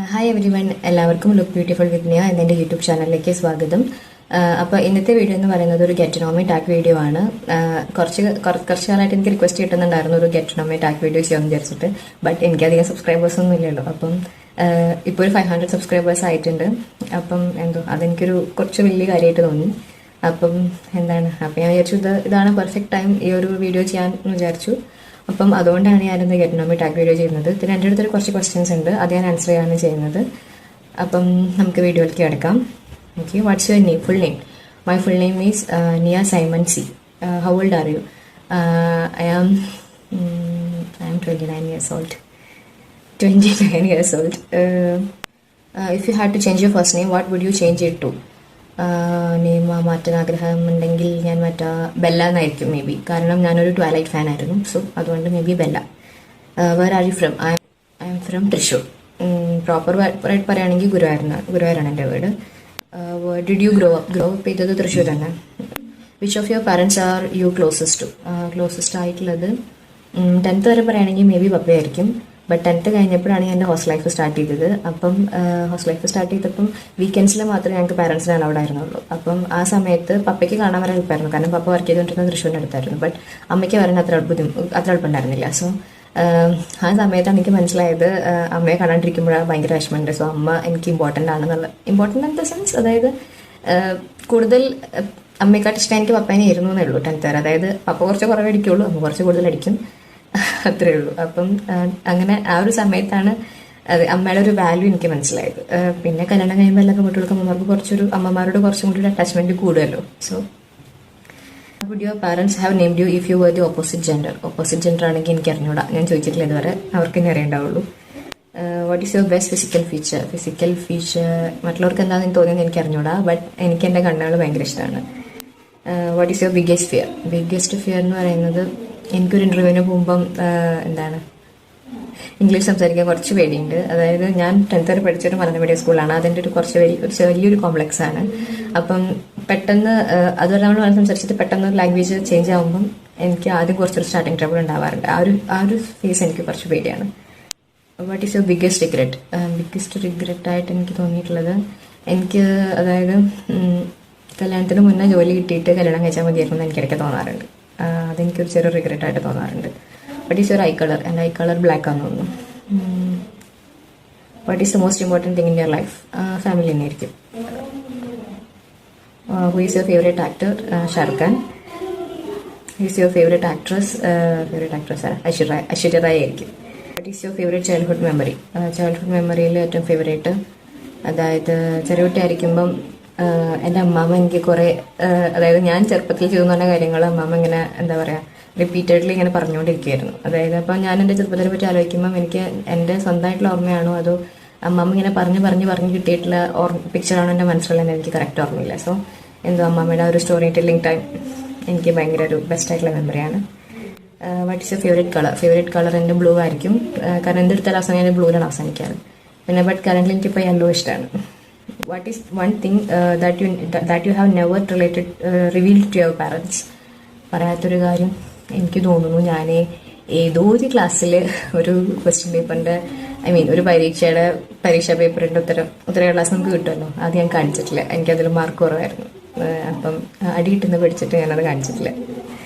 Hi every one, എല്ലാവർക്കും look beautiful വിത്ത് നിയ എന്നെ യൂട്യൂബ് ചാനലിലേക്ക് സ്വാഗതം. അപ്പോൾ ഇന്നത്തെ വീഡിയോ എന്ന് പറയുന്നത് ഒരു ഗെറ്റനോമി ടാഗ് വീഡിയോ ആണ്. കുറച്ച് കാലമായിട്ട് എനിക്ക് റിക്വസ്റ്റ് കിട്ടുന്നുണ്ടായിരുന്നു ഒരു ഗെറ്റനോമി ടാഗ് വീഡിയോ ചെയ്യാമെന്ന് വിചാരിച്ചിട്ട്. ബട്ട് എനിക്കധികം സബ്സ്ക്രൈബേഴ്സ് ഒന്നും ഇല്ലല്ലോ. അപ്പം ഇപ്പോൾ ഒരു 500 സബ്സ്ക്രൈബേഴ്സ് ആയിട്ടുണ്ട്. അപ്പം അതെനിക്കൊരു കുറച്ച് വലിയ കാര്യമായിട്ട് തോന്നി. അപ്പം അപ്പം ഞാൻ വിചാരിച്ചു ഇതാണ് പെർഫെക്റ്റ് ടൈം ഈ ഒരു വീഡിയോ ചെയ്യാൻ വിചാരിച്ചു. അപ്പം അതുകൊണ്ടാണ് ഞാനിന്ന് ഗെറ്റനോമി ടാഗ് വീഡിയോ ചെയ്യുന്നത്. പിന്നെ എൻ്റെ അടുത്തൊരു കുറച്ച് ക്വസ്റ്റ്യൻസ് ഉണ്ട്, അത് ഞാൻ ആൻസർ ചെയ്യാണ് ചെയ്യുന്നത്. അപ്പം നമുക്ക് വീഡിയോയിലേക്ക് കിടക്കാം. Okay, what's your full name? My full name is Niya Simon C. How old are you? I am 29 years old. 29 years old. If you had to change your first name, what would you change it to? Name മാറ്റാൻ ആഗ്രഹമുണ്ടെങ്കിൽ ഞാൻ Bella എന്നായിരിക്കും maybe. കാരണം ഞാനൊരു twilight fan ആയിരുന്നു. So അതുകൊണ്ട് maybe Bella. Where are you from? I'm from Thrissur. Proper ആയിട്ട് പറയുകയാണെങ്കിൽ ഗുരുവായൂരാണ് എൻ്റെ വീട്. ഡിഡ് യു ഗ്രോ അപ്പ് ചെയ്തത് തൃശ്ശൂർ തന്നെ. Which of your parents are you closest to? Closest ആയിട്ടുള്ളത് 10th വരെ പറയുകയാണെങ്കിൽ മേ ബി പപ്പയായിരിക്കും. ബട്ട് 10th കഴിഞ്ഞപ്പോഴാണ് ഞാൻ എൻ്റെ ഹോസ്റ്റൽ ലൈഫ് സ്റ്റാർട്ട് ചെയ്തത്. അപ്പം ഹോസ്റ്റൽ ലൈഫ് സ്റ്റാർട്ട് ചെയ്തപ്പം വീക്കെൻഡ്സിൽ മാത്രമേ ഞങ്ങൾക്ക് പാരൻസിന് അലൗഡ് ആയിരുന്നുള്ളൂ. അപ്പം ആ സമയത്ത് പപ്പയ്ക്ക് കാണാൻ വരാൻ എളുപ്പമായിരുന്നു, കാരണം പപ്പ വർക്ക് ചെയ്തുകൊണ്ടിരുന്നത് തൃശ്ശൂരിൻ്റെ അടുത്തായിരുന്നു. ബട്ട് അമ്മയ്ക്ക് വരാൻ അത്ര എളുപ്പമുണ്ടായിരുന്നില്ല. സോ ആ സമയത്താണ് എനിക്ക് മനസ്സിലായത് അമ്മയെ കാണാണ്ടിരിക്കുമ്പോഴാണ് ഭയങ്കര വിഷമമുണ്ട്. സോ അമ്മ എനിക്ക് ഇമ്പോർട്ടൻ്റ് ആണെന്നുള്ള, ഇമ്പോർട്ടൻ്റ് ഇൻ ദ സെൻസ് അതായത് കൂടുതൽ അമ്മയെക്കാട്ട് ഇഷ്ടം എനിക്ക് പപ്പേനെ ആയിരുന്നു എന്നേ ഉള്ളൂ 10th വരെ. അതായത് പപ്പ കുറച്ച് കുറവേ അടിക്കുള്ളൂ, അമ്മ കുറച്ച് കൂടുതൽ അടിക്കും, അത്രേ ഉള്ളൂ. അപ്പം അങ്ങനെ ആ ഒരു സമയത്താണ് അമ്മയുടെ ഒരു വാല്യൂ എനിക്ക് മനസ്സിലായത്. പിന്നെ കല്യാണം കഴിയുമ്പോൾ എല്ലാ കുട്ടികൾക്ക് അമ്മമാരോട് കുറച്ചും കൂടി ഒരു അറ്റാച്ച്മെന്റ് കൂടുമല്ലോ. So would your parents have named you if you were the opposite gender? Opposite gender ആണെങ്കിൽ എനിക്ക് അറിഞ്ഞൂടാ, ഞാൻ ചോദിച്ചിട്ടില്ല ഇതുവരെ, അവർക്ക് തന്നെ അറിയണ്ടാവുള്ളൂ. What is your best physical feature മറ്റുള്ളവർക്ക് എന്താണെന്ന് തോന്നിയെന്ന് എനിക്ക് അറിഞ്ഞൂടാ. ബട്ട് എനിക്ക് എൻ്റെ കണ്ണുകൾ ഭയങ്കര ഇഷ്ടമാണ്. What is your biggest fear എന്ന് പറയുന്നത്, എനിക്കൊരു ഇൻ്റർവ്യൂവിന് പോകുമ്പം ഇംഗ്ലീഷ് സംസാരിക്കാൻ കുറച്ച് പേടിയുണ്ട്. അതായത് ഞാൻ 10th വരെ പഠിച്ചൊരു മലയാളം മീഡിയം സ്കൂളാണ്. അതിൻ്റെ ഒരു വലിയൊരു കോംപ്ലക്സ് ആണ്. അപ്പം പെട്ടെന്ന് അതുവരെ നമ്മൾ സംസാരിച്ചിട്ട് പെട്ടെന്ന് ലാംഗ്വേജ് ചേഞ്ച് ആകുമ്പം എനിക്ക് ആദ്യം കുറച്ചൊരു സ്റ്റാർട്ടിങ് ട്രബിൾ ഉണ്ടാവാറുണ്ട്. ആ ഒരു ഫേസ് എനിക്ക് കുറച്ച് പേടിയാണ്. What is your biggest regret ആയിട്ട് എനിക്ക് തോന്നിയിട്ടുള്ളത്, എനിക്ക് അതായത് കല്യാണത്തിന് മുന്നേ ജോലി കിട്ടിയിട്ട് കല്യാണം കഴിച്ചാൽ മതിയായിരുന്നു എന്ന് എനിക്കിടയ്ക്ക് തോന്നാറുണ്ട്. അതെനിക്കൊരു ചെറിയ റിഗ്രറ്റ് ആയിട്ട് തോന്നാറുണ്ട്. What is your eye colour? എൻ്റെ ഐ കളർ ബ്ലാക്ക് ആണെന്ന് തോന്നുന്നു. What is the most important thing in your life? Family തന്നെയായിരിക്കും. Who is your favourite actor? Shahrukh Khan. Who is your favourite actress? Aishwarya Rai ആയിരിക്കും. What is your favourite childhood memory? Childhood മെമ്മറിയിൽ ഏറ്റവും favourite, അതായത് ചെറിയ കുട്ടിയായിരിക്കുമ്പം എൻ്റെ അമ്മാമ്മ എനിക്ക് കുറേ, അതായത് ഞാൻ ചെറുപ്പത്തിൽ ചെയ്തു പറഞ്ഞ കാര്യങ്ങൾ അമ്മാമ്മ ഇങ്ങനെ റിപ്പീറ്റഡ്ലി ഇങ്ങനെ പറഞ്ഞുകൊണ്ടിരിക്കുകയായിരുന്നു. അതായത് അപ്പം ഞാൻ എൻ്റെ ചെറുപ്പത്തിനെ പറ്റി ആലോചിക്കുമ്പം എനിക്ക് എൻ്റെ സ്വന്തമായിട്ടുള്ള ഓർമ്മയാണോ അതോ അമ്മാമ്മ ഇങ്ങനെ പറഞ്ഞു കിട്ടിയിട്ടുള്ള പിക്ചറാണോ എൻ്റെ മനസ്സിലുള്ളത് എനിക്ക് കറക്റ്റ് ഓർമ്മയില്ല. സോ അമ്മാമ്മയുടെ ആ ഒരു സ്റ്റോറി ടെല്ലിംഗ് ടൈം എനിക്ക് ഭയങ്കര ഒരു ബെസ്റ്റായിട്ടുള്ള മെമ്മറിയാണ്. What is your favourite colour? എൻ്റെ ബ്ലൂ ആയിരിക്കും, കാരണം എൻ്റെ അടുത്ത അവസാനം ഞാൻ ബ്ലൂവിലാണ് അവസാനിക്കാറ്. പിന്നെ ബട്ട് കറൻ്റ്ലി എനിക്കിപ്പോൾ യെല്ലോ ഇഷ്ടമാണ്. What is one thing that you have never revealed to your parents? പറയാത്തൊരു കാര്യം എനിക്ക് തോന്നുന്നു, ഞാൻ ഏതോ ഒരു ക്ലാസ്സിൽ ഒരു ക്വസ്റ്റ്യൻ പേപ്പറിൻ്റെ ഒരു പരീക്ഷാ പേപ്പറിൻ്റെ ഉത്തര ക്ലാസ് നമുക്ക് കിട്ടുമല്ലോ, അത് ഞാൻ കാണിച്ചിട്ടില്ല. എനിക്കതിൽ മാർക്ക് കുറവായിരുന്നു. അപ്പം അടി കിട്ടുന്ന പഠിച്ചിട്ട് ഞാനത് കാണിച്ചിട്ടില്ല.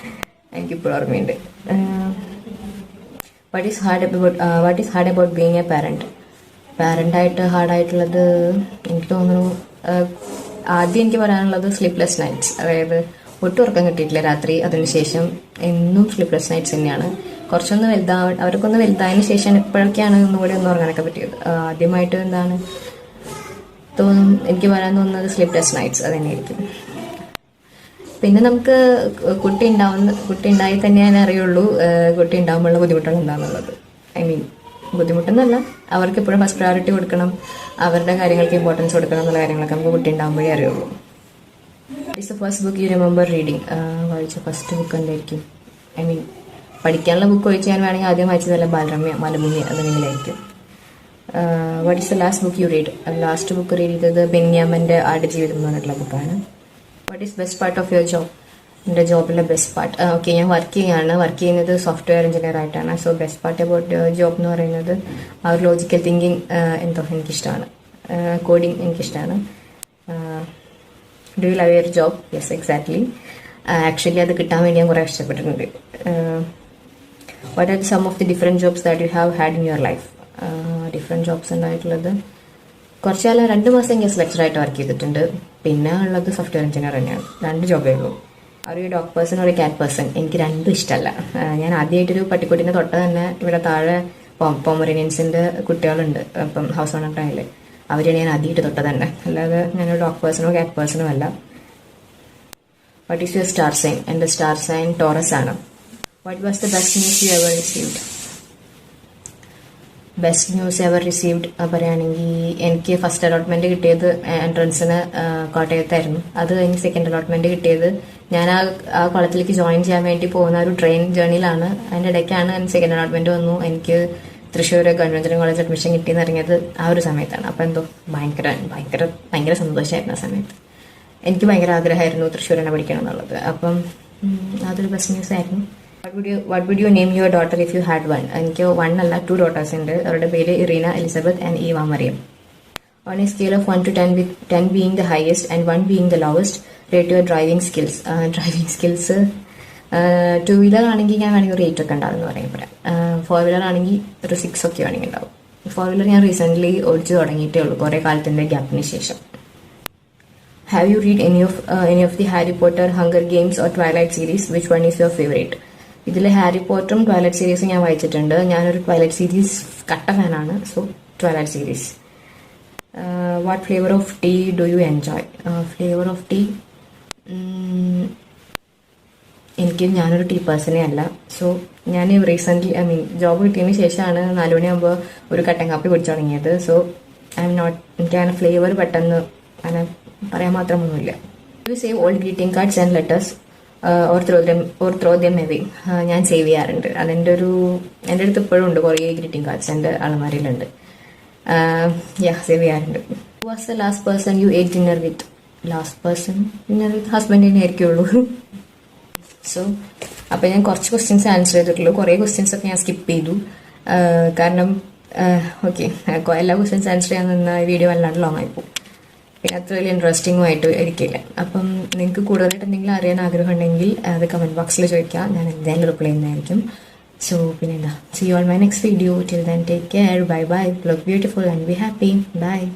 എനിക്കിപ്പോഴും ഓർമ്മയുണ്ട്. What is hard about being a parent? പാരൻ്റായിട്ട് ഹാർഡായിട്ടുള്ളത് എനിക്ക് തോന്നുന്നു, ആദ്യം എനിക്ക് പറയാനുള്ളത് സ്ലീപ്ലെസ് നൈറ്റ്സ്. അതായത് ഒട്ടും ഉറക്കം കിട്ടിയിട്ടില്ല രാത്രി. അതിനുശേഷം എന്നും സ്ലീപ്ലെസ് നൈറ്റ്സ് തന്നെയാണ്. അവർക്കൊന്ന് വലുതായതിനു ശേഷം ഇപ്പോഴൊക്കെയാണ് ഒന്നുകൂടി ഒന്ന് ഉറങ്ങാനൊക്കെ പറ്റിയത്. ആദ്യമായിട്ട് എനിക്ക് വരാൻ തോന്നുന്നത് സ്ലീപ്ലെസ് നൈറ്റ്സ് അത് തന്നെയായിരിക്കും. പിന്നെ നമുക്ക് കുട്ടി ഉണ്ടായി തന്നെ ഞാൻ അറിയുള്ളൂ കുട്ടി ഉണ്ടാകുമ്പോഴുള്ള ബുദ്ധിമുട്ടുകൾ എന്താണെന്നുള്ളത്. ബുദ്ധിമുട്ടെന്നല്ല, അവർക്ക് എപ്പോഴും ഫസ്റ്റ് പ്രയോറിറ്റി കൊടുക്കണം, അവരുടെ കാര്യങ്ങൾക്ക് ഇമ്പോർട്ടൻസ് കൊടുക്കണം എന്നുള്ള കാര്യങ്ങളൊക്കെ നമുക്ക് കുട്ടി ഉണ്ടാകുമ്പോഴേ അറിയുള്ളൂ. It's the first book you remember reading? വായിച്ച ഫസ്റ്റ് ബുക്ക് എന്തായിരിക്കും? പഠിക്കാനുള്ള ബുക്ക് വായിച്ച് ഞാൻ വേണമെങ്കിൽ ആദ്യം വായിച്ചതല്ല ബാലരമ്യ, മലഭൂമി അതെങ്കിലായിരിക്കും. What is the last book you read? Last book read ചെയ്തത് ബെന്യാമിൻ്റെ ആടുജീവിതം എന്ന് പറഞ്ഞിട്ടുള്ള ബുക്കാണ്. What is best part of your job? എൻ്റെ ജോബിലെ ബെസ്റ്റ് പാർട്ട് ഓക്കെ, ഞാൻ വർക്ക് ചെയ്യുന്നത് സോഫ്റ്റ്വെയർ എഞ്ചിനീയർ ആയിട്ടാണ്. So best part about job എന്ന് പറയുന്നത് ആ ഒരു ലോജിക്കൽ തിങ്കിങ് എന്തോ എനിക്കിഷ്ടമാണ്. കോഡിങ് എനിക്കിഷ്ടമാണ്. Do you love your job? Yes, exactly. Actually അത് കിട്ടാൻ വേണ്ടി ഞാൻ കുറേ കഷ്ടപ്പെട്ടിട്ടുണ്ട്. What are some of the different jobs that you have had in your life? Different jobs ഉണ്ടായിട്ടുള്ളത് കുറച്ച് കാലം 2 മാസം ഗസ്റ്റ് ലെക്ചറായിട്ട് വർക്ക് ചെയ്തിട്ടുണ്ട്. പിന്നെ ഉള്ളത് സോഫ്റ്റ്വെയർ എഞ്ചിനീയർ തന്നെയാണ്. 2 ജോബേ ഉള്ളൂ. ഒരു ഡോഗ് പേഴ്സൺ ഒരു ക്യാറ്റ് പേഴ്സൺ, എനിക്ക് രണ്ടും ഇഷ്ടമല്ല. ഞാൻ ആദ്യമായിട്ടൊരു പട്ടിക്കുട്ടീനെ തൊട്ട് തന്നെ ഇവിടെ താഴെ പോമറേനിയൻസിൻ്റെ കുട്ടികളുണ്ട്. അപ്പം ഹൗസ് ഓണർ ടൈമിൽ അവരെയാണ് ഞാൻ ആദ്യമായിട്ട് തൊട്ടത് തന്നെ. അല്ലാതെ ഞാനൊരു ഡോഗ് പേഴ്സണോ ക്യാറ്റ് പേഴ്സണോ അല്ല. What is your star sign? എൻ്റെ സ്റ്റാർ സൈൻ ടോറസ് ആണ്. What was the best news you ever received? Best news ever received പറയുകയാണെങ്കിൽ എനിക്ക് ഫസ്റ്റ് അലോട്ട്മെന്റ് കിട്ടിയത് എൻട്രൻസിന് കോട്ടയത്തായിരുന്നു. അത് കഴിഞ്ഞ് സെക്കൻഡ് അലോട്ട്മെന്റ് കിട്ടിയത് ഞാൻ ആ കുളത്തിലേക്ക് ജോയിൻ ചെയ്യാൻ വേണ്ടി പോകുന്ന ഒരു ട്രെയിൻ ജേർണിയിലാണ്. അതിൻ്റെ ഇടയ്ക്കാണ് സെക്കൻഡ് അലോട്ട്മെന്റ് വന്നു. എനിക്ക് തൃശ്ശൂർ ഗവൺമെന്റ് കോളേജ് അഡ്മിഷൻ കിട്ടിയെന്ന് ഇറങ്ങിയത് ആ ഒരു സമയത്താണ്. അപ്പം എന്തോ ഭയങ്കര സന്തോഷമായിരുന്നു ആ സമയത്ത്. എനിക്ക് ഭയങ്കര ആഗ്രഹമായിരുന്നു തൃശ്ശൂർ തന്നെ പഠിക്കണം എന്നുള്ളത്. അപ്പം അതൊരു ബെസ്റ്റ് ന്യൂസ് ആയിരുന്നു. What would you name your daughter if you had one? എനിക്ക് 1 അല്ല 2 ഡോട്ടേഴ്സ് ഉണ്ട്. അവരുടെ പേര് Irina, Elizabeth and Eva Mariam. On a scale of 1 to 10 with 10 being the highest and 1 being the lowest, rate your driving skills. Driving skills 2 wheeler ആണെങ്കിൽ ഞാൻ വേണമെങ്കിൽ ഒരു 8 ഒക്കെ ഉണ്ടാവും എന്ന് പറയപ്പെടാം. 4 വീലർ ആണെങ്കിൽ ഒരു 6 ഒക്കെ വേണമെങ്കിൽ ഉണ്ടാവും. 4 വീലർ ഞാൻ റീസെൻ്റ്ലി ഓടിച്ച് തുടങ്ങിയിട്ടേ ഉള്ളൂ, കുറേ കാലത്തിൻ്റെ ഗ്യാപ്പിന് ശേഷം. Have you read any of the Harry Potter, Hunger Games or Twilight series? Which one is your favorite? ഇതിൽ ഹാരി പോട്ടറും ട്വൈലൈറ്റ് സീരീസും ഞാൻ വായിച്ചിട്ടുണ്ട്. ഞാനൊരു ട്വൈലൈറ്റ് സീരീസ് കട്ട ഫാനാണ്. So twilight series. What flavour of tea do you enjoy? Flavour of tea ഞാനൊരു tea പേഴ്സണേ അല്ല. സോ ഞാൻ റീസെൻ്റ്ലി ജോബ് കിട്ടിയതിന് ശേഷമാണ് 4 മണിയാകുമ്പോൾ ഒരു കട്ടൻ കാപ്പി കുടിച്ചു തുടങ്ങിയത്. സോ എനിക്കങ്ങനെ ഫ്ലേവർ പെട്ടെന്ന് അങ്ങനെ പറയാൻ മാത്രമൊന്നുമില്ല. You save old greeting cards and letters or throw them away? ഞാൻ സേവ് ചെയ്യാറുണ്ട്. എൻ്റെ അടുത്ത് ഇപ്പോഴും ഉണ്ട് കുറേ ഗ്രീറ്റിംഗ് കാർഡ്സ് എൻ്റെ അലമാരയിലുണ്ട്. സേവ് ചെയ്യാറുണ്ട്. Who was the last person you ate dinner with? Last person dinner with ഹസ്ബൻഡിനെ ആയിരിക്കുള്ളൂ. സോ അപ്പം ഞാൻ കുറച്ച് ക്വസ്റ്റ്യൻസ് ആൻസർ ചെയ്തിട്ടുള്ളൂ. കുറേ ക്വസ്റ്റ്യൻസ് ഒക്കെ ഞാൻ സ്കിപ്പ് ചെയ്തു. കാരണം എല്ലാ ക്വസ്റ്റ്യൻസ് ആൻസർ ചെയ്യാൻ നിന്ന വീഡിയോ വല്ലാണ്ട് ലോങ് ആയിപ്പോവും. പിന്നെ അത്ര വലിയ ഇൻട്രസ്റ്റിംഗും ആയിട്ട് ഇരിക്കില്ല. അപ്പം നിങ്ങൾക്ക് കൂടുതലായിട്ട് എന്തെങ്കിലും അറിയാൻ ആഗ്രഹം ഉണ്ടെങ്കിൽ അത് കമൻറ്റ് ബോക്സിൽ ചോദിക്കുക. ഞാൻ എന്തായാലും റിപ്ലൈ ചെയ്യുന്നതായിരിക്കും. സോ പിന്നെന്താ, see you on my next video. Till then, take care. Bye bye. Look beautiful and be happy. Bye.